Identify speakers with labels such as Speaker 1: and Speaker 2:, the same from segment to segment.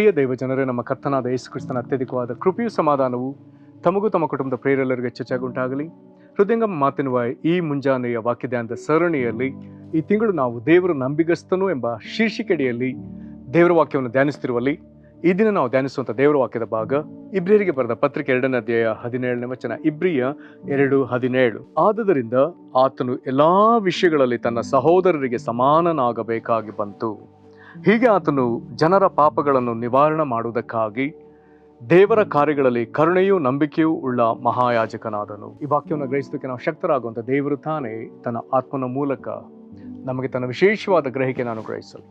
Speaker 1: ಪ್ರಿಯ ದೈವಜನರೇ, ನಮ್ಮ ಕರ್ತನಾದ ಯೇಸು ಕ್ರಿಸ್ತನ ಅತ್ಯಧಿಕವಾದ ಕೃಪೆಯು ಸಮಾಧಾನವು ತಮಗೂ ತಮ್ಮ ಕುಟುಂಬದ ಪ್ರಿಯರೆಲ್ಲರಿಗೂ ಹೆಚ್ಚಾಗುಂಟಾಗಲಿ. ಹೃದಯಂಗಮ ಮಾತಿನುವ ಈ ಮುಂಜಾನೆಯ ವಾಕ್ಯಧ್ಯಾನದ ಸರಣಿಯಲ್ಲಿ ಈ ತಿಂಗಳು ನಾವು ದೇವರು ನಂಬಿಗಸ್ತನು ಎಂಬ ಶೀರ್ಷಿಕೆಡಿಯಲ್ಲಿ ದೇವರ ವಾಕ್ಯವನ್ನು ಧ್ಯಾನಿಸ್ತಿರುವಲ್ಲಿ ಈ ದಿನ ನಾವು ಧ್ಯಾನಿಸುವಂಥ ದೇವರ ವಾಕ್ಯದ ಭಾಗ ಇಬ್ರಿಯರಿಗೆ ಬರೆದ ಪತ್ರಿಕೆ 2ನೇ ಅಧ್ಯಾಯ 17ನೇ ವಚನ. ಇಬ್ರಿಯ 2:17. ಆದುದರಿಂದ ಆತನು ಎಲ್ಲಾ ವಿಷಯಗಳಲ್ಲಿ ತನ್ನ ಸಹೋದರರಿಗೆ ಸಮಾನನಾಗಬೇಕಾಗಿ ಬಂತು. ಹೀಗೆ ಆತನು ಜನರ ಪಾಪಗಳನ್ನು ನಿವಾರಣೆ ಮಾಡುವುದಕ್ಕಾಗಿ ದೇವರ ಕಾರ್ಯಗಳಲ್ಲಿ ಕರುಣೆಯೂ ನಂಬಿಕೆಯೂ ಉಳ್ಳ ಮಹಾಯಾಜಕನಾದನು. ಈ ವಾಕ್ಯವನ್ನು ಗ್ರಹಿಸೋದಕ್ಕೆ ನಾವು ಶಕ್ತರಾಗುವಂಥ ದೇವರು ತಾನೇ ತನ್ನ ಆತ್ಮನ ಮೂಲಕ ನಮಗೆ ತನ್ನ ವಿಶೇಷವಾದ ಗ್ರಹಿಕೆಯನ್ನು ಅನುಗ್ರಹಿಸಲು.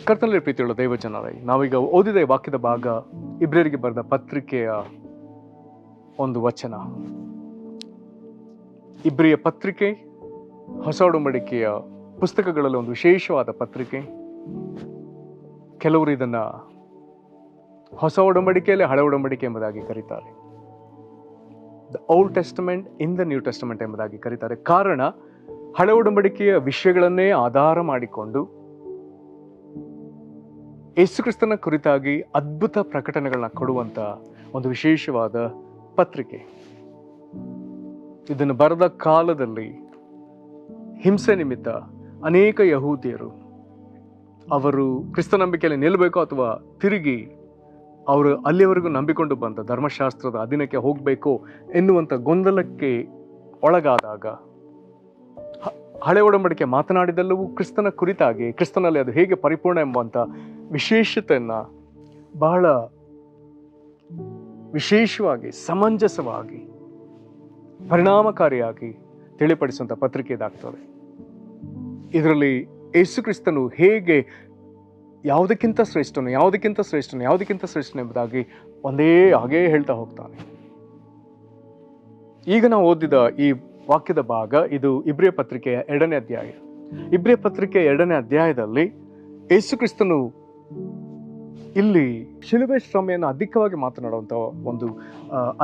Speaker 1: ಕರ್ತನಲ್ಲಿ ಪ್ರೀತಿಯುಳ್ಳ ದೈವಜನರೇ, ನಾವೀಗ ಓದಿದ ಈ ವಾಕ್ಯದ ಭಾಗ ಇಬ್ರಿಯರಿಗೆ ಬರೆದ ಪತ್ರಿಕೆಯ ಒಂದು ವಚನ. ಇಬ್ರಿಯ ಪತ್ರಿಕೆ ಹೊಸ ಒಡಂಬಡಿಕೆಯ ಪುಸ್ತಕಗಳಲ್ಲಿ ಒಂದು ವಿಶೇಷವಾದ ಪತ್ರಿಕೆ. ಕೆಲವರು ಇದನ್ನ ಹೊಸ ಒಡಂಬಡಿಕೆಯಲ್ಲಿ ಹಳೆ ಒಡಂಬಡಿಕೆ ಎಂಬುದಾಗಿ ಕರೀತಾರೆ. The old Testament in the new Testament ಎಂಬುದಾಗಿ ಕರೀತಾರೆ. ಕಾರಣ, ಹಳೆ ಒಡಂಬಡಿಕೆಯ ವಿಷಯಗಳನ್ನೇ ಆಧಾರ ಮಾಡಿಕೊಂಡು ಯೇಸು ಕ್ರಿಸ್ತನ ಕುರಿತಾಗಿ ಅದ್ಭುತ ಪ್ರಕಟಣೆಗಳನ್ನ ಕೊಡುವಂತ ಒಂದು ವಿಶೇಷವಾದ ಪತ್ರಿಕೆ. ಇದನ್ನು ಬರೆದ ಕಾಲದಲ್ಲಿ ಹಿಂಸೆ ನಿಮಿತ್ತ ಅನೇಕ ಯಹೂದ್ಯರು ಅವರು ಕ್ರಿಸ್ತ ನಂಬಿಕೆಯಲ್ಲಿ ನಿಲ್ಲಬೇಕು ಅಥವಾ ತಿರುಗಿ ಅವರು ಅಲ್ಲಿಯವರೆಗೂ ನಂಬಿಕೊಂಡು ಬಂದ ಧರ್ಮಶಾಸ್ತ್ರದ ಅಧೀನಕ್ಕೆ ಹೋಗಬೇಕು ಎನ್ನುವಂಥ ಗೊಂದಲಕ್ಕೆ ಒಳಗಾದಾಗ ಹಳೆ ಒಡಂಬಡಿಕೆ ಮಾತನಾಡಿದೆಲ್ಲವೂ ಕ್ರಿಸ್ತನ ಕುರಿತಾಗಿ, ಕ್ರಿಸ್ತನಲ್ಲಿ ಅದು ಹೇಗೆ ಪರಿಪೂರ್ಣ ಎಂಬಂಥ ವಿಶೇಷತೆಯನ್ನು ಬಹಳ ವಿಶೇಷವಾಗಿ, ಸಮಂಜಸವಾಗಿ, ಪರಿಣಾಮಕಾರಿಯಾಗಿ ತಿಳಿಪಡಿಸುವಂಥ ಪತ್ರಿಕೆ ಇದಾಗ್ತದೆ. ಇದರಲ್ಲಿ ಯೇಸು ಕ್ರಿಸ್ತನು ಹೇಗೆ ಯಾವುದಕ್ಕಿಂತ ಶ್ರೇಷ್ಠನು ಎಂಬುದಾಗಿ ಒಂದೇ ಹಾಗೇ ಹೇಳ್ತಾ ಹೋಗ್ತಾನೆ. ಈಗ ನಾವು ಓದಿದ ಈ ವಾಕ್ಯದ ಭಾಗ ಇದು ಇಬ್ರಿಯ ಪತ್ರಿಕೆಯ 2ನೇ ಅಧ್ಯಾಯ. ಇಬ್ರಿಯ ಪತ್ರಿಕೆಯ 2ನೇ ಅಧ್ಯಾಯದಲ್ಲಿ ಯೇಸು ಕ್ರಿಸ್ತನು ಇಲ್ಲಿ ಶಿಲುಬೆ ಶ್ರಮೆಯನ್ನು ಅಧಿಕವಾಗಿ ಮಾತನಾಡುವಂಥ ಒಂದು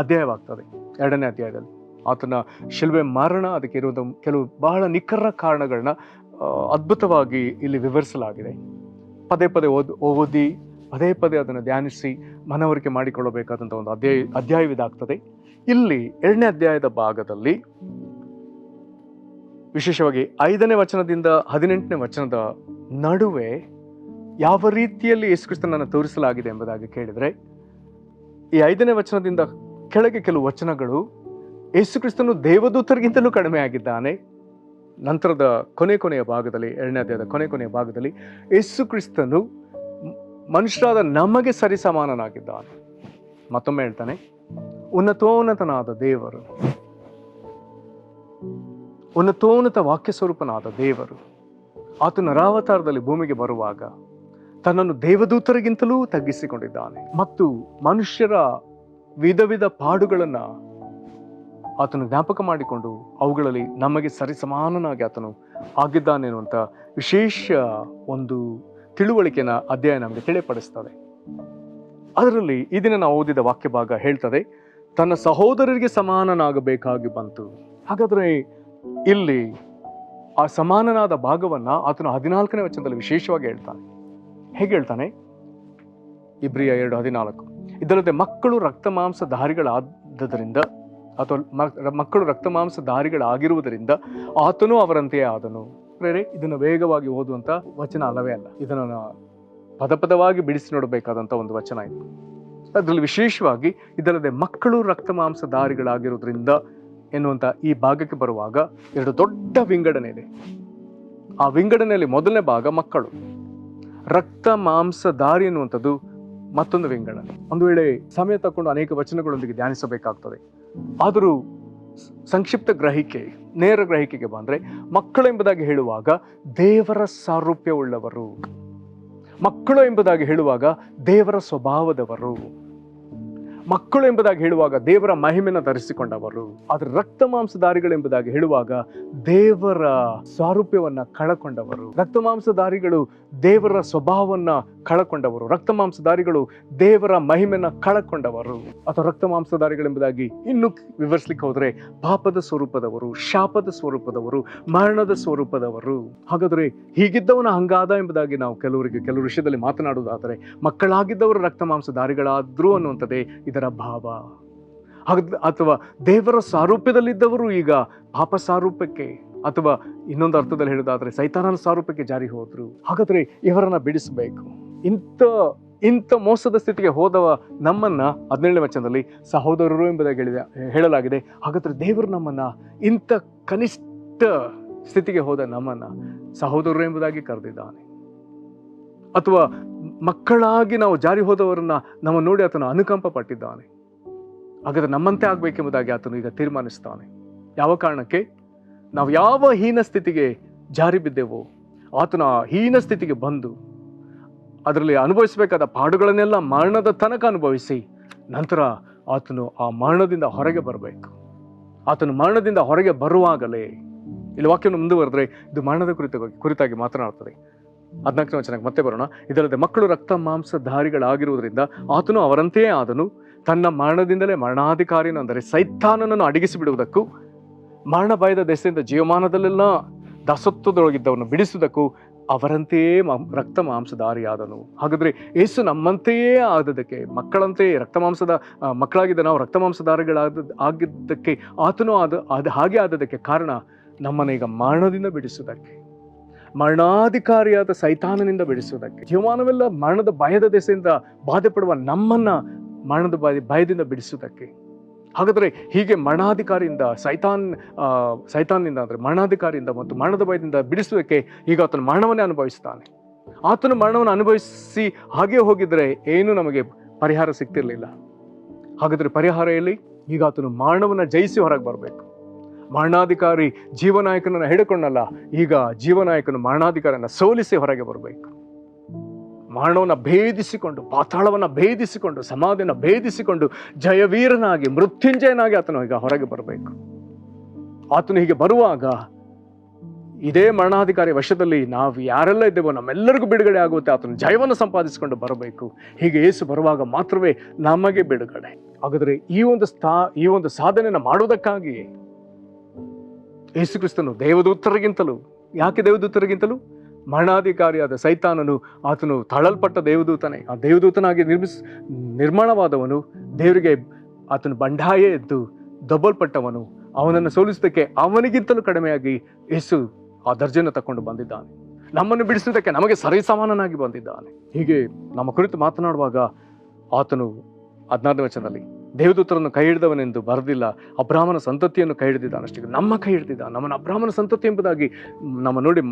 Speaker 1: ಅಧ್ಯಾಯವಾಗ್ತದೆ. 2ನೇ ಅಧ್ಯಾಯದಲ್ಲಿ ಆತನ ಶಿಲುಬೆ ಮರಣ, ಅದಕ್ಕೆ ಇರುವಂಥ ಕೆಲವು ಬಹಳ ನಿಖರ ಕಾರಣಗಳನ್ನ ಅದ್ಭುತವಾಗಿ ಇಲ್ಲಿ ವಿವರಿಸಲಾಗಿದೆ. ಪದೇ ಪದೇ ಓದಿ ಪದೇ ಪದೇ ಅದನ್ನು ಧ್ಯಾನಿಸಿ ಮನವರಿಕೆ ಮಾಡಿಕೊಳ್ಳಬೇಕಾದಂಥ ಒಂದು ಅಧ್ಯಾಯವಿದಾಗ್ತದೆ. ಇಲ್ಲಿ 2ನೇ ಅಧ್ಯಾಯದ ಭಾಗದಲ್ಲಿ ವಿಶೇಷವಾಗಿ 5ನೇ ವಚನದಿಂದ 18ನೇ ವಚನದ ನಡುವೆ ಯಾವ ರೀತಿಯಲ್ಲಿ ಯೇಸು ಕ್ರಿಸ್ತನನ್ನು ತೋರಿಸಲಾಗಿದೆ ಎಂಬುದಾಗಿ ಕೇಳಿದರೆ, ಈ 5ನೇ ವಚನದಿಂದ ಕೆಳಗೆ ಕೆಲವು ವಚನಗಳು ಯೇಸು ಕ್ರಿಸ್ತನು ದೇವದೂತರಿಗಿಂತಲೂ ಕಡಿಮೆ ಆಗಿದ್ದಾನೆ. ನಂತರದ ಕೊನೆಯ ಭಾಗದಲ್ಲಿ, 2ನೇ ಅಧ್ಯಾಯದ ಕೊನೆಯ ಭಾಗದಲ್ಲಿ ಯೇಸು ಕ್ರಿಸ್ತನು ಮನುಷ್ಯರಾದ ನಮಗೆ ಸರಿಸಮಾನನಾಗಿದ್ದಾನೆ. ಮತ್ತೊಮ್ಮೆ ಹೇಳ್ತಾನೆ, ಉನ್ನತೋನ್ನತನಾದ ದೇವರು, ಉನ್ನತೋನ್ನತ ವಾಕ್ಯ ಸ್ವರೂಪನಾದ ದೇವರು ಆತ ನರಾವತಾರದಲ್ಲಿ ಭೂಮಿಗೆ ಬರುವಾಗ ತನ್ನನ್ನು ದೇವದೂತರಿಗಿಂತಲೂ ತಗ್ಗಿಸಿಕೊಂಡಿದ್ದಾನೆ ಮತ್ತು ಮನುಷ್ಯರ ವಿಧ ವಿಧ ಪಾಡುಗಳನ್ನ ಆತನು ಜ್ಞಾಪಕ ಮಾಡಿಕೊಂಡು ಅವುಗಳಲ್ಲಿ ನಮಗೆ ಸರಿಸಮಾನನಾಗಿ ಆತನು ಆಗಿದ್ದಾನೆ ಅನ್ನುವಂಥ ವಿಶೇಷ ಒಂದು ತಿಳುವಳಿಕೆನ ಅಧ್ಯಾಯ ನಮಗೆ ತಿಳಿಪಡಿಸ್ತದೆ. ಅದರಲ್ಲಿ ಈ ದಿನ ನಾವು ಓದಿದ ವಾಕ್ಯ ಭಾಗ ಹೇಳ್ತದೆ, ತನ್ನ ಸಹೋದರರಿಗೆ ಸಮಾನನಾಗಬೇಕಾಗಿ ಬಂತು. ಹಾಗಾದ್ರೆ ಇಲ್ಲಿ ಆ ಸಮಾನನಾದ ಭಾಗವನ್ನ ಆತನು 14ನೇ ವಚನದಲ್ಲಿ ವಿಶೇಷವಾಗಿ ಹೇಳ್ತಾನೆ. ಹೇಗೆ ಹೇಳ್ತಾನೆ? ಇಬ್ರಿಯ 2:14. ಇದಲ್ಲದೆ ಮಕ್ಕಳು ರಕ್ತ ಮಾಂಸಧಾರಿಗಳಾದ್ದರಿಂದ ಅಥವಾ ಮಕ್ಕಳು ರಕ್ತ ಮಾಂಸಧಾರಿಗಳಾಗಿರುವುದರಿಂದ ಆತನು ಅವರಂತೆಯೇ ಆದನು. ಇದನ್ನು ವೇಗವಾಗಿ ಓದುವಂತ ವಚನ ಅಲ್ಲವೇ ಅಲ್ಲ, ಇದನ್ನು ಪದಪದವಾಗಿ ಬಿಡಿಸಿ ನೋಡಬೇಕಾದಂಥ ಒಂದು ವಚನ ಇದು. ಅದರಲ್ಲಿ ವಿಶೇಷವಾಗಿ ಇದಲ್ಲದೆ ಮಕ್ಕಳು ರಕ್ತ ಮಾಂಸಧಾರಿಗಳಾಗಿರೋದ್ರಿಂದ ಎನ್ನುವಂಥ ಈ ಭಾಗಕ್ಕೆ ಬರುವಾಗ 2 ದೊಡ್ಡ ವಿಂಗಡಣೆ ಇದೆ. ಆ ವಿಂಗಡಣೆಯಲ್ಲಿ ಮೊದಲನೇ ಭಾಗ ಮಕ್ಕಳು, ರಕ್ತ ಮಾಂಸಧಾರಿ ಎನ್ನುವಂಥದ್ದು ಮತ್ತೊಂದು ವಿಂಗಡಣೆ. ಒಂದು ವೇಳೆ ಸಮಯ ತಕೊಂಡು ಅನೇಕ ವಚನಗಳೊಂದಿಗೆ ಧ್ಯಾನಿಸಬೇಕಾಗ್ತದೆ. ಆದರೂ ಸಂಕ್ಷಿಪ್ತ ಗ್ರಹಿಕೆ, ನೇರ ಗ್ರಹಿಕೆಗೆ ಬಂದ್ರೆ, ಮಕ್ಕಳು ಎಂಬುದಾಗಿ ಹೇಳುವಾಗ ದೇವರ ಸಾರೂಪ್ಯವುಳ್ಳವರು, ಮಕ್ಕಳು ಎಂಬುದಾಗಿ ಹೇಳುವಾಗ ದೇವರ ಸ್ವಭಾವದವರು, ಮಕ್ಕಳು ಎಂಬುದಾಗಿ ಹೇಳುವಾಗ ದೇವರ ಮಹಿಮೆಯನ್ನು ಧರಿಸಿಕೊಂಡವರು, ಆದರೆ ರಕ್ತ ಮಾಂಸಧಾರಿಗಳೆಂಬುದಾಗಿ ಹೇಳುವಾಗ ದೇವರ ಸಾರೂಪ್ಯವನ್ನ ಕಳಕೊಂಡವರು. ರಕ್ತ ಮಾಂಸಧಾರಿಗಳು ದೇವರ ಸ್ವಭಾವವನ್ನ ಕಳಕೊಂಡವರು, ರಕ್ತ ಮಾಂಸಧಾರಿಗಳು ದೇವರ ಮಹಿಮೆಯನ್ನ ಕಳಕೊಂಡವರು. ಅಥವಾ ರಕ್ತ ಮಾಂಸಧಾರಿಗಳೆಂಬುದಾಗಿ ಇನ್ನು ವಿವರಿಸಲಿಕ್ಕೆ ಹೋದ್ರೆ ಪಾಪದ ಸ್ವರೂಪದವರು, ಶಾಪದ ಸ್ವರೂಪದವರು, ಮರಣದ ಸ್ವರೂಪದವರು. ಹಾಗಾದ್ರೆ ಹೀಗಿದ್ದವನ ಹಂಗಾದ ಎಂಬುದಾಗಿ ನಾವು ಕೆಲವು ವಿಷಯದಲ್ಲಿ ಮಾತನಾಡುವುದಾದರೆ ಮಕ್ಕಳಾಗಿದ್ದವರು ರಕ್ತ ಮಾಂಸಧಾರಿಗಳಾದ್ರು ಅನ್ನುವಂಥದ್ದೇ ಇದರ ಭಾವ. ಅಥವಾ ದೇವರ ಸಾರೂಪ್ಯದಲ್ಲಿದ್ದವರು ಈಗ ಪಾಪ ಸಾರೂಪ್ಯಕ್ಕೆ, ಅಥವಾ ಇನ್ನೊಂದು ಅರ್ಥದಲ್ಲಿ ಹೇಳುವುದಾದ್ರೆ ಸೈತಾನನ ಸಾರೂಪ್ಯಕ್ಕೆ ಜಾರಿ ಹೋದ್ರು. ಹಾಗಾದ್ರೆ ಇವರನ್ನ ಬಿಡಿಸಬೇಕು. ಇಂಥ ಮೋಸದ ಸ್ಥಿತಿಗೆ ಹೋದವ ನಮ್ಮನ್ನ 17ನೇ ವಚನದಲ್ಲಿ ಸಹೋದರರು ಎಂಬುದಾಗಿ ಹೇಳಲಾಗಿದೆ. ಹಾಗಾದ್ರೆ ದೇವರು ನಮ್ಮನ್ನ ಇಂಥ ಕನಿಷ್ಠ ಸ್ಥಿತಿಗೆ ಹೋದ ನಮ್ಮನ್ನ ಸಹೋದರರು ಎಂಬುದಾಗಿ ಕರೆದಿದ್ದಾನೆ. ಅಥವಾ ಮಕ್ಕಳಾಗಿ ನಾವು ಜಾರಿ ಹೋದವರನ್ನ ನಮ್ಮ ನೋಡಿ ಆತನು ಅನುಕಂಪ ಪಟ್ಟಿದ್ದಾನೆ. ಹಾಗಾದ್ರೆ ನಮ್ಮಂತೆ ಆಗ್ಬೇಕೆಂಬುದಾಗಿ ಆತನು ಈಗ ತೀರ್ಮಾನಿಸ್ತಾನೆ. ಯಾವ ಕಾರಣಕ್ಕೆ? ನಾವು ಯಾವ ಹೀನ ಸ್ಥಿತಿಗೆ ಜಾರಿ ಬಿದ್ದೆವೋ ಆತನ ಹೀನ ಸ್ಥಿತಿಗೆ ಬಂದು ಅದರಲ್ಲಿ ಅನುಭವಿಸಬೇಕಾದ ಪಾಡುಗಳನ್ನೆಲ್ಲ ಮರಣದ ತನಕ ಅನುಭವಿಸಿ ನಂತರ ಆತನು ಆ ಮರಣದಿಂದ ಹೊರಗೆ ಬರಬೇಕು. ಆತನು ಮರಣದಿಂದ ಹೊರಗೆ ಬರುವಾಗಲೇ, ಇಲ್ಲಿ ವಾಕ್ಯವನ್ನು ಮುಂದುವರೆದ್ರೆ ಇದು ಮರಣದ ಕುರಿತಾಗಿ ಮಾತನಾಡ್ತದೆ. 14ನೇ ವಚನಕ್ಕೆ ಮತ್ತೆ ಬರೋಣ. ಇದಲ್ಲದೆ ಮಕ್ಕಳು ರಕ್ತ ಮಾಂಸಧಾರಿಗಳಾಗಿರುವುದರಿಂದ ಆತನು ಅವರಂತೆಯೇ ಆದನು. ತನ್ನ ಮರಣದಿಂದಲೇ ಮರಣಾಧಿಕಾರಿಯನ್ನು ಅಂದರೆ ಸೈತಾನನನ್ನು ಅಡಗಿಸಿ ಬಿಡುವುದಕ್ಕೂ ಮರಣ ಭಯದ ದೆಸೆಯಿಂದ ಜೀವಮಾನದಲ್ಲೆಲ್ಲ ದಾಸತ್ವದೊಳಗಿದ್ದವನು ಬಿಡಿಸುವುದಕ್ಕೂ ಅವರಂತೆಯೇ ರಕ್ತ ಮಾಂಸಧಾರಿಯಾದನು. ಹಾಗಾದ್ರೆ ಯೇಸು ನಮ್ಮಂತೆಯೇ ಆದದಕ್ಕೆ, ಮಕ್ಕಳಂತೆಯೇ ಮಕ್ಕಳಾಗಿದ್ದ ನಾವು ರಕ್ತ ಮಾಂಸಧಾರಿಗಳಾಗಿದ್ದಕ್ಕೆ ಆತನು ಹಾಗೆ ಆದದಕ್ಕೆ ಕಾರಣ ನಮ್ಮನ್ನ ಈಗ ಮರಣದಿಂದ ಬಿಡಿಸುವುದಕ್ಕೆ, ಮರಣಾಧಿಕಾರಿಯಾದ ಸೈತಾನನಿಂದ ಬಿಡಿಸುವುದಕ್ಕೆ, ಜೀವಮಾನವೆಲ್ಲ ಮರಣದ ಭಯದ ದೆಸೆಯಿಂದ ಬಾಧೆ ಪಡುವ ನಮ್ಮನ್ನ ಮರಣದ ಭಯದಿಂದ ಬಿಡಿಸುವುದಕ್ಕೆ. ಹಾಗಾದ್ರೆ ಹೀಗೆ ಮರಣಾಧಿಕಾರಿಯಿಂದ ಸೈತಾನ್ನಿಂದ ಅಂದ್ರೆ ಮರಣಾಧಿಕಾರಿಯಿಂದ ಮತ್ತು ಮರಣದ ಭಯದಿಂದ ಬಿಡಿಸುವುದಕ್ಕೆ ಈಗ ಆತನು ಮರಣವನ್ನೇ ಅನುಭವಿಸ್ತಾನೆ. ಆತನು ಮರಣವನ್ನು ಅನುಭವಿಸಿ ಹಾಗೆ ಹೋಗಿದ್ರೆ ಏನು ನಮಗೆ ಪರಿಹಾರ ಸಿಗ್ತಿರ್ಲಿಲ್ಲ. ಹಾಗಾದ್ರೆ ಪರಿಹಾರ ಎಲ್ಲಿ? ಈಗ ಆತನು ಮರಣವನ್ನ ಜಯಿಸಿ ಹೊರಗೆ ಬರಬೇಕು. ಮರಣಾಧಿಕಾರಿ ಜೀವನಾಯಕನನ್ನು ಹಿಡ್ಕೊಂಡಲ್ಲ, ಈಗ ಜೀವನಾಯಕನು ಮರಣಾಧಿಕಾರಿಯನ್ನ ಸೋಲಿಸಿ ಹೊರಗೆ ಬರಬೇಕು. ಮರಣವನ್ನು ಭೇದಿಸಿಕೊಂಡು, ಪಾತಾಳವನ್ನು ಭೇದಿಸಿಕೊಂಡು, ಸಮಾಧಿಯನ್ನು ಭೇದಿಸಿಕೊಂಡು ಜಯವೀರನಾಗಿ ಮೃತ್ಯುಂಜಯನಾಗಿ ಆತನು ಈಗ ಹೊರಗೆ ಬರಬೇಕು. ಆತನು ಹೀಗೆ ಬರುವಾಗ ಇದೇ ಮರಣಾಧಿಕಾರಿ ವಶದಲ್ಲಿ ನಾವು ಯಾರೆಲ್ಲ ಇದ್ದೇವೋ ನಮ್ಮೆಲ್ಲರಿಗೂ ಬಿಡುಗಡೆ ಆಗುತ್ತೆ. ಆತನು ಜಯವನ್ನು ಸಂಪಾದಿಸಿಕೊಂಡು ಬರಬೇಕು. ಹೀಗೆ ಯೇಸು ಬರುವಾಗ ಮಾತ್ರವೇ ನಮಗೆ ಬಿಡುಗಡೆ. ಹಾಗಾದ್ರೆ ಈ ಒಂದು ಸಾಧನೆಯನ್ನು ಮಾಡುವುದಕ್ಕಾಗಿಯೇ ಯೇಸು ಕ್ರಿಸ್ತನು ದೇವದೂತರಿಗಿಂತಲೂ, ಯಾಕೆ ದೇವದೂತರಿಗಿಂತಲೂ? ಮರಣಾಧಿಕಾರಿಯಾದ ಸೈತಾನನು ಆತನು ತಳಲ್ಪಟ್ಟ ದೇವದೂತನೇ, ಆ ದೇವದೂತನಾಗಿ ನಿರ್ಮಾಣವಾದವನು, ದೇವರಿಗೆ ಆತನು ಬಂಡಾಯೇ ಎದ್ದು ದಬ್ಬಲ್ಪಟ್ಟವನು. ಅವನನ್ನು ಸೋಲಿಸುವುದಕ್ಕೆ ಅವನಿಗಿಂತಲೂ ಕಡಿಮೆಯಾಗಿ ಯೇಸು ಆ ದರ್ಜೆಯನ್ನು ತಕೊಂಡು ಬಂದಿದ್ದಾನೆ. ನಮ್ಮನ್ನು ಬಿಡಿಸುವುದಕ್ಕೆ ನಮಗೆ ಸರಿಸಮಾನನಾಗಿ ಬಂದಿದ್ದಾನೆ. ಹೀಗೆ ನಮ್ಮ ಕುರಿತು ಮಾತನಾಡುವಾಗ ಆತನು 16ನೇ ವಚನದಲ್ಲಿ ದೇವದೂತರನ್ನು ಕೈ ಹಿಡಿದವನೆಂದು ಬರೆದಿಲ್ಲ, ಅಬ್ರಾಹ್ಮನ ಸಂತತಿಯನ್ನು ಕೈ ಹಿಡಿದಿದ್ದಾನಷ್ಟೇ. ನಮ್ಮ ಕೈ ಹಿಡಿದಿದ್ದ, ನಮ್ಮನ್ನು ಅಬ್ರಾಹ್ಮನ ಸಂತತಿ ಎಂಬುದಾಗಿ ನಮ್ಮ ನೋಡಿ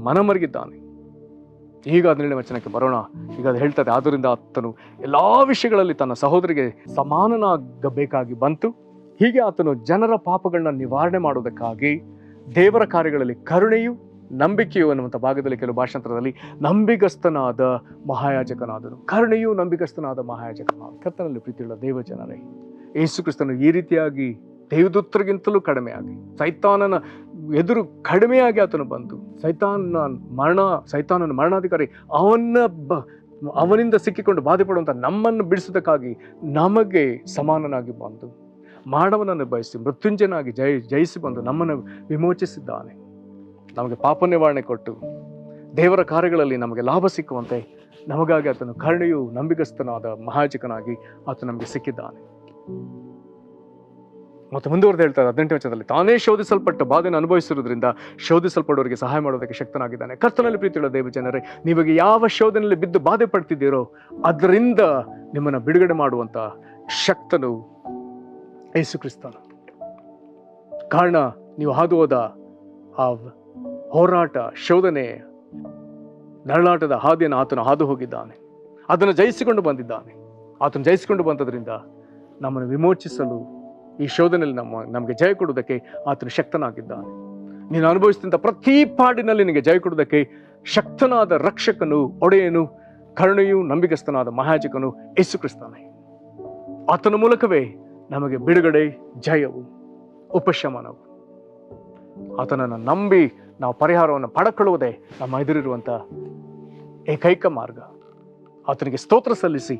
Speaker 1: ಮನಮರುಗಿದ್ದಾನೆ. ಈಗ 17ನೇ ವಚನಕ್ಕೆ ಬರೋಣ. ಈಗ ಅದು ಹೇಳ್ತದೆ, ಆದ್ದರಿಂದ ಆತನು ಎಲ್ಲಾ ವಿಷಯಗಳಲ್ಲಿ ತನ್ನ ಸಹೋದರಿಗೆ ಸಮಾನನಾಗಬೇಕಾಗಿ ಬಂತು. ಹೀಗೆ ಆತನು ಜನರ ಪಾಪಗಳನ್ನ ನಿವಾರಣೆ ಮಾಡುವುದಕ್ಕಾಗಿ ದೇವರ ಕಾರ್ಯಗಳಲ್ಲಿ ಕರುಣೆಯು ನಂಬಿಕೆಯು ಅನ್ನುವಂಥ ಭಾಗದಲ್ಲಿ ಕೆಲವು ಭಾಷಾಂತರದಲ್ಲಿ ನಂಬಿಗಸ್ತನಾದ ಮಹಾಯಾಜಕನಾದನು. ಕರುಣೆಯು ನಂಬಿಗಸ್ತನಾದ ಮಹಾಯಾಜಕನಾದ. ಕರ್ತನಲ್ಲಿ ಪ್ರೀತಿಯುಳ್ಳ ದೇವಜನರೇ, ಯೇಸು ಕ್ರಿಸ್ತನು ಈ ರೀತಿಯಾಗಿ ದೇವದೂತರಿಗಿಂತಲೂ ಕಡಿಮೆಯಾಗಿ, ಸೈತಾನನ ಎದುರು ಕಡಿಮೆಯಾಗಿ ಆತನು ಬಂದು ಸೈತಾನನ ಮರಣಾಧಿಕಾರಿ ಅವನಿಂದ ಸಿಕ್ಕಿಕೊಂಡು ಬಾಧೆ ಪಡುವಂಥ ನಮ್ಮನ್ನು ಬಿಡಿಸುವುದಕ್ಕಾಗಿ ನಮಗೆ ಸಮಾನನಾಗಿ ಬಂದು ಮರಣವನ್ನು ಬಯಸಿ ಮೃತ್ಯುಂಜಯನಾಗಿ ಜಯಿಸಿ ಬಂದು ನಮ್ಮನ್ನು ವಿಮೋಚಿಸಿದ್ದಾನೆ. ನಮಗೆ ಪಾಪ ನಿವಾರಣೆ ಕೊಟ್ಟು ದೇವರ ಕಾರ್ಯಗಳಲ್ಲಿ ನಮಗೆ ಲಾಭ ಸಿಕ್ಕುವಂತೆ ನಮಗಾಗಿ ಆತನು ಕರುಣೆಯು ನಂಬಿಗಸ್ತನಾದ ಮಹಾಯಾಜಕನಾಗಿ ಆತನು ನಮಗೆ ಸಿಕ್ಕಿದ್ದಾನೆ. ಮತ್ತೆ ಮುಂದುವರೆದು ಹೇಳ್ತಾರೆ 18ನೇ ವಚನದಲ್ಲಿ, ತಾನೇ ಶೋಧಿಸಲ್ಪಟ್ಟ ಬಾಧೆಯನ್ನು ಅನುಭವಿಸಿರುವುದರಿಂದ ಶೋಧಿಸಲ್ಪಡುವವರಿಗೆ ಸಹಾಯ ಮಾಡೋದಕ್ಕೆ ಶಕ್ತನಾಗಿದ್ದಾನೆ. ಕರ್ತನಲ್ಲಿ ಪ್ರೀತಿಯುಳ್ಳ ದೇವಜನರೇ, ನೀವಾಗ ಯಾವ ಶೋಧನೆಯಲ್ಲಿ ಬಿದ್ದು ಬಾಧೆ ಪಡ್ತಿದ್ದೀರೋ ಅದರಿಂದ ನಿಮ್ಮನ್ನು ಬಿಡುಗಡೆ ಮಾಡುವಂತ ಶಕ್ತನು ಯೇಸು ಕ್ರಿಸ್ತನು. ಕಾರಣ ನೀವು ಹಾದು ಹೋದ ಆ ಹೋರಾಟ, ಶೋಧನೆ, ನರಳಾಟದ ಹಾದಿಯನ್ನು ಆತನು ಹಾದು ಹೋಗಿದ್ದಾನೆ. ಅದನ್ನು ಜಯಿಸಿಕೊಂಡು ಬಂದಿದ್ದಾನೆ. ಆತನು ಜಯಿಸಿಕೊಂಡು ಬಂದದ್ರಿಂದ ನಮ್ಮನ್ನು ವಿಮೋಚಿಸಲು, ಈ ಶೋಧನೆಯಲ್ಲಿ ನಮಗೆ ಜಯ ಕೊಡುವುದಕ್ಕೆ ಆತನು ಶಕ್ತನಾಗಿದ್ದಾನೆ. ನೀನು ಅನುಭವಿಸಿದಂಥ ಪ್ರತಿ ಪಾಡಿನಲ್ಲಿ ನಿನಗೆ ಜಯ ಕೊಡುವುದಕ್ಕೆ ಶಕ್ತನಾದ ರಕ್ಷಕನು, ಒಡೆಯನು, ಕರುಣೆಯು ನಂಬಿಗಸ್ತನಾದ ಮಹಾಯಾಜಕನು ಯೇಸು ಕ್ರಿಸ್ತನೇ. ಆತನ ಮೂಲಕವೇ ನಮಗೆ ಬಿಡುಗಡೆ, ಜಯವು, ಉಪಶಮನವು. ಆತನನ್ನು ನಂಬಿ ನಾವು ಪರಿಹಾರವನ್ನು ಪಡಕೊಳ್ಳುವುದೇ ನಮ್ಮ ಎದುರಿರುವಂಥ ಏಕೈಕ ಮಾರ್ಗ. ಆತನಿಗೆ ಸ್ತೋತ್ರ ಸಲ್ಲಿಸಿ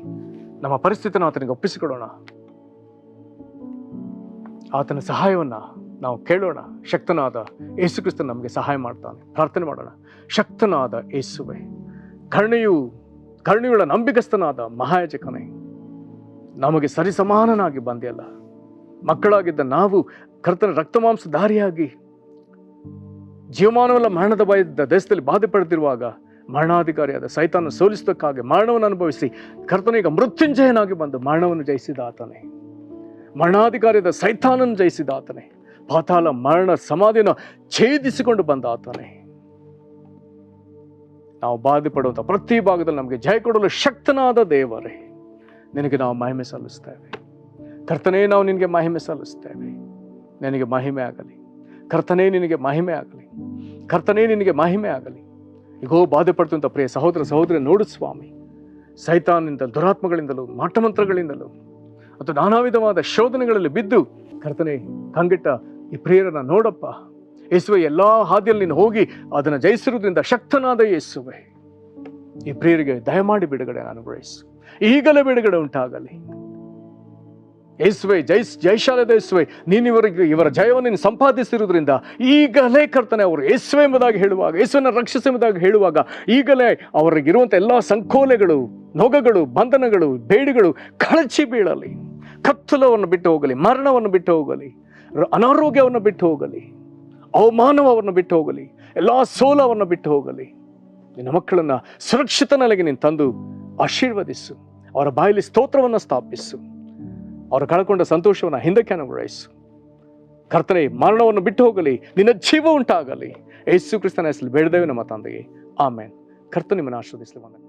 Speaker 1: ನಮ್ಮ ಪರಿಸ್ಥಿತಿಯನ್ನು ಆತನಿಗೆ ಒಪ್ಪಿಸಿಕೊಡೋಣ. ಆತನ ಸಹಾಯವನ್ನ ನಾವು ಕೇಳೋಣ. ಶಕ್ತನಾದ ಯೇಸು ಕ್ರಿಸ್ತ ನಮಗೆ ಸಹಾಯ ಮಾಡ್ತಾನೆ. ಪ್ರಾರ್ಥನೆ ಮಾಡೋಣ. ಶಕ್ತನಾದ ಯೇಸುವೆ, ಕರುಣೆಯುಳ್ಳ ನಂಬಿಕಸ್ಥನಾದ ಮಹಾಯಾಜಕನೇ, ನಮಗೆ ಸರಿಸಮಾನನಾಗಿ ಬಂದಿಯಲ್ಲ. ಮಕ್ಕಳಾಗಿದ್ದ ನಾವು ಕರ್ತನ ರಕ್ತಮಾಂಸಧಾರಿಯಾಗಿ ಜೀವಮಾನವಲ್ಲ ಮರಣದ ಭಯದ ದೇಶದಲ್ಲಿ ಬಾಧೆ ಪಡೆದಿರುವಾಗ ಮರಣಾಧಿಕಾರಿಯಾದ ಸೈತಾನ ಸೋಲಿಸುವುದಕ್ಕಾಗಿ ಮರಣವನ್ನು ಅನುಭವಿಸಿ ಕರ್ತನಿಗೆ ಮೃತ್ಯುಂಜಯನಾಗಿ ಬಂದು ಮರಣವನ್ನು ಜಯಿಸಿದ ಆತನೇ, ಮರಣಾಧಿಕಾರಿಯಾದ ಸೈತಾನನ್ನು ಜಯಿಸಿದ ಆತನೇ, ಪಾತಾಳ ಮರಣ ಸಮಾಧಿಯನ್ನು ಛೇದಿಸಿಕೊಂಡು ಬಂದ ಆತನೇ, ನಾವು ಬಾಧೆ ಪಡುವಂಥ ಪ್ರತಿ ಭಾಗದಲ್ಲಿ ನಮಗೆ ಜಯ ಕೊಡಲು ಶಕ್ತನಾದ ದೇವರೇ, ನಿನಗೆ ನಾವು ಮಹಿಮೆ ಸಲ್ಲಿಸ್ತೇವೆ. ಕರ್ತನೇ, ನಾವು ನಿನಗೆ ಮಹಿಮೆ ಸಲ್ಲಿಸ್ತೇವೆ. ನಿನಗೆ ಮಹಿಮೆ ಆಗಲಿ ಕರ್ತನೇ, ನಿನಗೆ ಮಹಿಮೆ ಆಗಲಿ ಕರ್ತನೇ, ನಿನಗೆ ಮಹಿಮೆ ಆಗಲಿ. ಈಗೋ ಬಾಧೆ ಪಡ್ತಂಥ ಪ್ರಿಯ ಸಹೋದರ ಸಹೋದರಿ ನೋಡು ಸ್ವಾಮಿ, ಸೈತಾನಿಂದ, ದುರಾತ್ಮಗಳಿಂದಲೂ, ಮಾಟಮಂತ್ರಗಳಿಂದಲೂ ಮತ್ತು ನಾನಾ ವಿಧವಾದ ಶೋಧನೆಗಳಲ್ಲಿ ಬಿದ್ದು ಕರ್ತನೇ ಕಂಗೆಟ್ಟ ಈ ಪ್ರಿಯರನ್ನ ನೋಡಪ್ಪ. ಯೇಸುವೆ, ಎಲ್ಲಾ ಹಾದಿಯಲ್ಲಿ ನೀನು ಹೋಗಿ ಅದನ್ನು ಜಯಿಸಿರುವುದರಿಂದ ಶಕ್ತನಾದ ಯೇಸುವೆ, ಈ ಪ್ರಿಯರಿಗೆ ದಯಮಾಡಿ ಬಿಡುಗಡೆ ಅನುಗ್ರಹಿಸು. ಈಗಲೇ ಬಿಡುಗಡೆ ಉಂಟಾಗಲಿ ಯೇಸುವೆ. ಜಯಶಾಲದ ಯೇಸುವೆ, ನೀನು ಇವರ ಜಯವನ್ನು ನೀನು ಸಂಪಾದಿಸಿರುವುದರಿಂದ ಈಗಲೇ ಕರ್ತನೆ ಅವರು ಯೇಸುವೆ ಎಂಬುದಾಗಿ ಹೇಳುವಾಗ, ಯೇಸುವನ್ನು ರಕ್ಷಿಸೆಂಬುದಾಗಿ ಹೇಳುವಾಗ ಈಗಲೇ ಅವರಿಗಿರುವಂಥ ಎಲ್ಲ ಸಂಕೋಲೆಗಳು, ನೊಗಗಳು, ಬಂಧನಗಳು, ಬೇಡಿಗಳು ಕಳಚಿ ಬೀಳಲಿ. ಕತ್ತಲವನ್ನು ಬಿಟ್ಟು ಹೋಗಲಿ, ಮರಣವನ್ನು ಬಿಟ್ಟು ಹೋಗಲಿ, ಅನಾರೋಗ್ಯವನ್ನು ಬಿಟ್ಟು ಹೋಗಲಿ, ಅವಮಾನವನ್ನು ಬಿಟ್ಟು ಹೋಗಲಿ, ಎಲ್ಲ ಸೋಲವನ್ನು ಬಿಟ್ಟು ಹೋಗಲಿ. ನಿನ್ನ ಮಕ್ಕಳನ್ನ ಸುರಕ್ಷಿತ ನೆಲೆಗೆ ನೀನು ತಂದು ಆಶೀರ್ವದಿಸು. ಅವರ ಬಾಯಲ್ಲಿ ಸ್ತೋತ್ರವನ್ನು ಸ್ಥಾಪಿಸು. ಅವರು ಕಳ್ಕೊಂಡ ಸಂತೋಷವನ್ನು ಹಿಂದಕ್ಕೆ ಅನುಗ್ರಹಿಸು. ಕರ್ತನೆ, ಮರಣವನ್ನು ಬಿಟ್ಟು ಹೋಗಲಿ, ನಿನ್ನ ಜೀವ ಉಂಟಾಗಲಿ. ಯೇಸು ಕ್ರಿಸ್ತನ ಹೆಸರಲ್ಲಿ ಬೇಡಿದೆವು ನಮ್ಮ ತಂದೆಗೆ, ಆಮೇನ್. ಕರ್ತನೆ ನಿಮ್ಮನ್ನು ಆಶೀರ್ವದಿಸಲಿ.